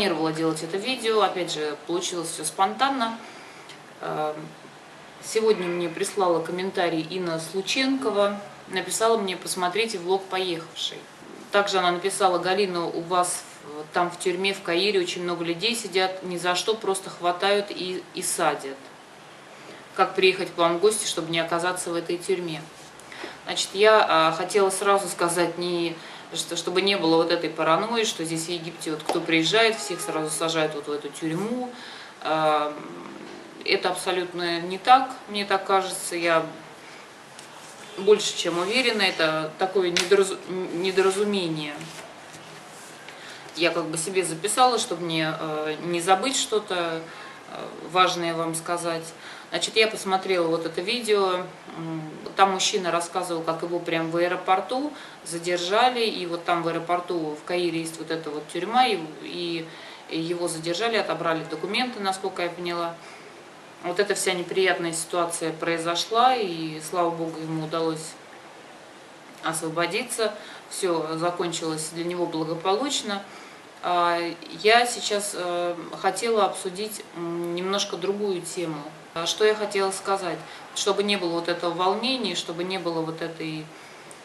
планировала делать это видео, опять же, получилось все спонтанно. Сегодня мне прислала комментарий Инна Слученкова, написала мне: посмотрите влог поехавшей. Также она написала: Галина, у вас там в тюрьме в Каире очень много людей сидят, ни за что просто хватают и садят. Как приехать к вам в гости, чтобы не оказаться в этой тюрьме? Значит, я хотела сразу сказать, чтобы не было вот этой паранойи, что здесь в Египте вот кто приезжает, всех сразу сажают вот в эту тюрьму. Это абсолютно не так, мне так кажется. Я больше чем уверена, это такое недоразумение. Я как бы себе записала, чтобы мне не забыть что-то важное вам сказать. Значит, я посмотрела вот это видео. Там мужчина рассказывал, как его прям в аэропорту задержали. И вот там в аэропорту в Каире есть вот эта вот тюрьма. И его задержали, отобрали документы, насколько я поняла. Вот эта вся неприятная ситуация произошла. И, слава богу, ему удалось освободиться. Все закончилось для него благополучно. Я сейчас хотела обсудить немножко другую тему. Что я хотела сказать? Чтобы не было вот этого волнения, чтобы не было вот этой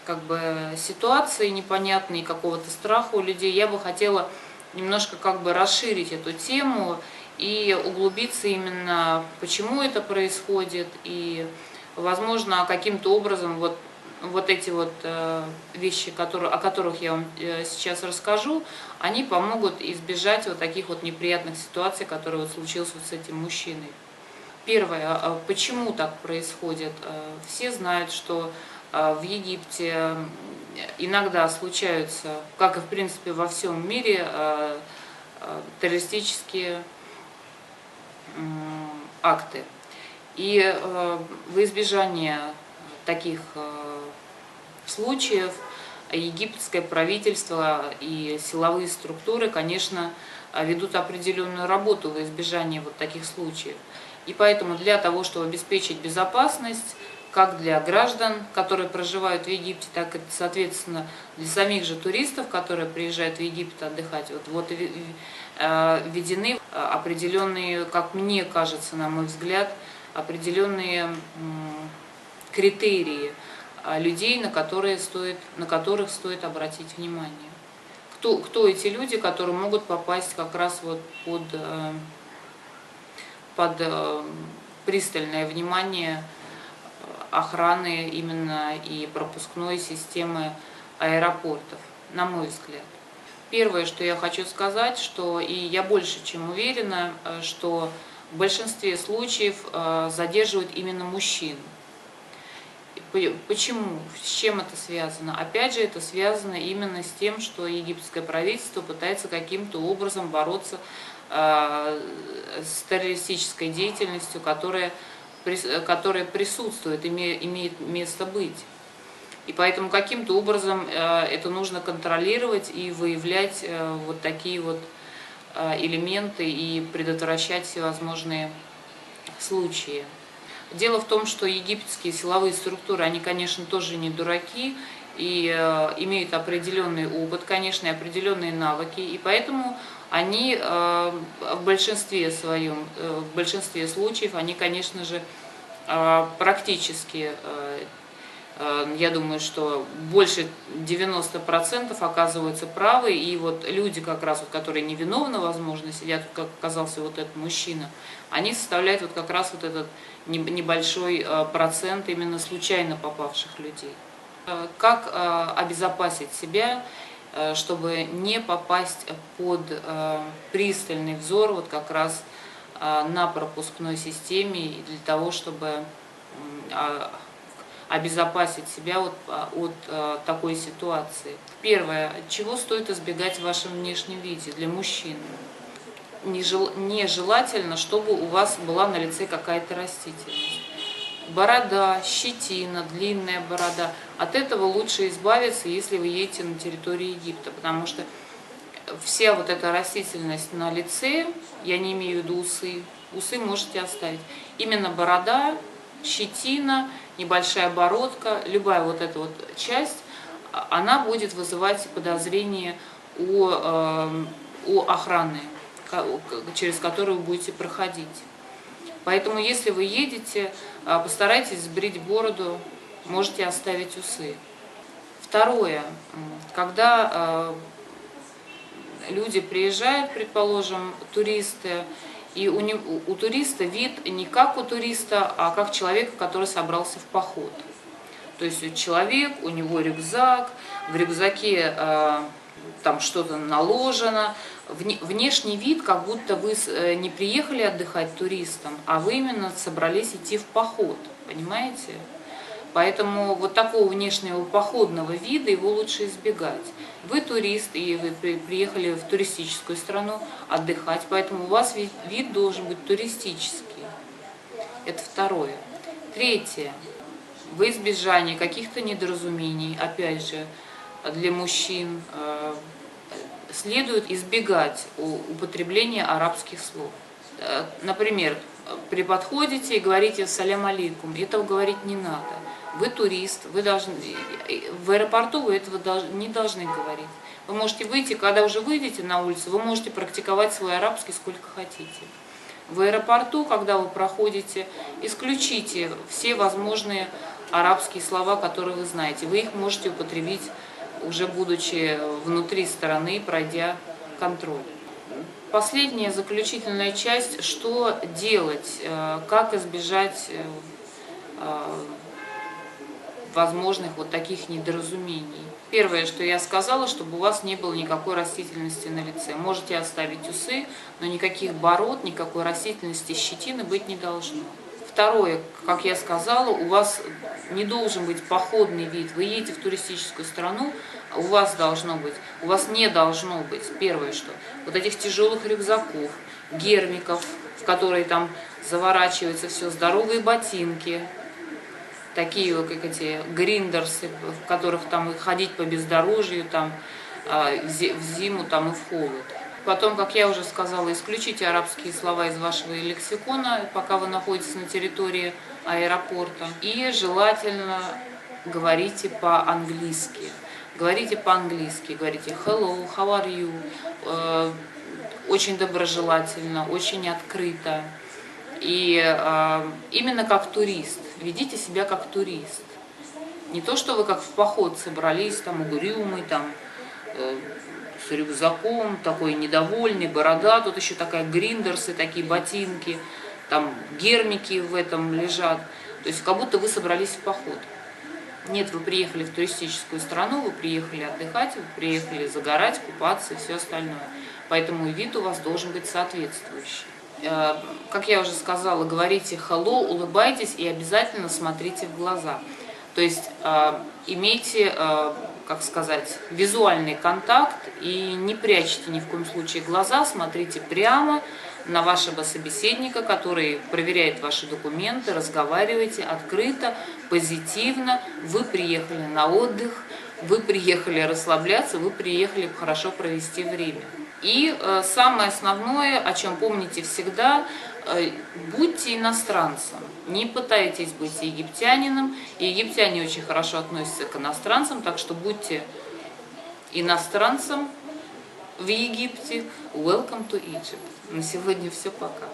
как бы ситуации непонятной, какого-то страха у людей, я бы хотела немножко как бы расширить эту тему и углубиться именно, почему это происходит, и, возможно, каким-то образом вот эти вот вещи, о которых я вам сейчас расскажу, они помогут избежать вот таких вот неприятных ситуаций, которые вот случились вот с этим мужчиной. Первое, почему так происходит? Все знают, что в Египте иногда случаются, как и в принципе во всем мире, террористические акты. И во избежание таких случаев египетское правительство и силовые структуры, конечно, ведут определенную работу во избежание вот таких случаев. И поэтому для того, чтобы обеспечить безопасность, как для граждан, которые проживают в Египте, так и, соответственно, для самих же туристов, которые приезжают в Египет отдыхать, вот введены определенные, как мне кажется, на мой взгляд, определенные критерии людей, на которых стоит обратить внимание. Кто эти люди, которые могут попасть как раз вот под пристальное внимание охраны именно и пропускной системы аэропортов, на мой взгляд. Первое, что я хочу сказать, что и я больше чем уверена, что в большинстве случаев задерживают именно мужчин. Почему? С чем это связано? Опять же, это связано именно с тем, что египетское правительство пытается каким-то образом бороться с террористической деятельностью, которая присутствует, имеет место быть. И поэтому каким-то образом это нужно контролировать и выявлять вот такие вот элементы и предотвращать всевозможные случаи. Дело в том, что египетские силовые структуры, они, конечно, тоже не дураки и имеют определенный опыт, конечно, и определенные навыки, и поэтому они в большинстве своем, в большинстве случаев, они, конечно же, практически, я думаю, что больше 90% оказываются правы, и вот люди, как раз, вот, которые невиновны, возможно, сидят, как оказался вот этот мужчина, они составляют вот как раз вот этот небольшой процент именно случайно попавших людей. Как обезопасить себя, чтобы не попасть под пристальный взор вот как раз на пропускной системе, и для того, чтобы обезопасить себя от такой ситуации. Первое, чего стоит избегать в вашем внешнем виде для мужчин? Нежелательно, чтобы у вас была на лице какая-то растительность. Борода, щетина, длинная борода. От этого лучше избавиться, если вы едете на территорию Египта, потому что вся вот эта растительность на лице, я не имею в виду усы можете оставить. Именно борода, щетина, небольшая бородка, любая вот эта вот часть, она будет вызывать подозрение у охраны. через который вы будете проходить. Поэтому, если вы едете, постарайтесь сбрить бороду, можете оставить усы. Второе. Когда люди приезжают, предположим, туристы, и у туриста вид не как у туриста, а как человека, который собрался в поход. То есть человек, у него рюкзак, в рюкзаке там что-то наложено. Внешний вид, как будто вы не приехали отдыхать туристам, а вы именно собрались идти в поход, понимаете? Поэтому вот такого внешнего походного вида его лучше избегать. Вы турист, и вы приехали в туристическую страну отдыхать, поэтому у вас вид должен быть туристический. Это второе. Третье. Во избежание каких-то недоразумений, опять же, для мужчин, следует избегать употребления арабских слов. Например, при подходите и говорите «салям алейкум», этого говорить не надо. Вы турист, вы должны, в аэропорту вы этого не должны говорить. Вы можете выйти, когда уже выйдете на улицу, вы можете практиковать свой арабский сколько хотите. В аэропорту, когда вы проходите, исключите все возможные арабские слова, которые вы знаете. Вы их можете употребить, уже будучи внутри страны, пройдя контроль. Последняя, заключительная часть, что делать, как избежать возможных вот таких недоразумений. Первое, что я сказала, чтобы у вас не было никакой растительности на лице. Можете оставить усы, но никаких бород, никакой растительности, щетины быть не должно. Второе, как я сказала, у вас не должен быть походный вид. Вы едете в туристическую страну, у вас не должно быть, первое что, вот этих тяжелых рюкзаков, гермиков, в которые там заворачивается все, здоровые ботинки, такие вот, как эти гриндерсы, в которых там ходить по бездорожью, там, в зиму там, и в холод. Потом, как я уже сказала, исключите арабские слова из вашего лексикона, пока вы находитесь на территории аэропорта. И желательно говорите по-английски. Говорите по-английски, говорите hello, how are you, очень доброжелательно, очень открыто. И именно как турист, ведите себя как турист. Не то, что вы как в поход собрались, там угрюмый, там, с рюкзаком, такой недовольный, борода, тут еще такая гриндерсы, такие ботинки, там гермики в этом лежат. То есть как будто вы собрались в поход. Нет, вы приехали в туристическую страну, вы приехали отдыхать, вы приехали загорать, купаться и все остальное. Поэтому и вид у вас должен быть соответствующий. Как я уже сказала, говорите hello, улыбайтесь и обязательно смотрите в глаза. То есть имейте, как сказать, визуальный контакт и не прячьте ни в коем случае глаза, смотрите прямо на вашего собеседника, который проверяет ваши документы, разговаривайте открыто, позитивно. Вы приехали на отдых, вы приехали расслабляться, вы приехали хорошо провести время. И самое основное, о чем помните всегда, будьте иностранцем, не пытайтесь быть египтянином. И египтяне очень хорошо относятся к иностранцам, так что будьте иностранцем в Египте. Welcome to Egypt. На сегодня все, пока.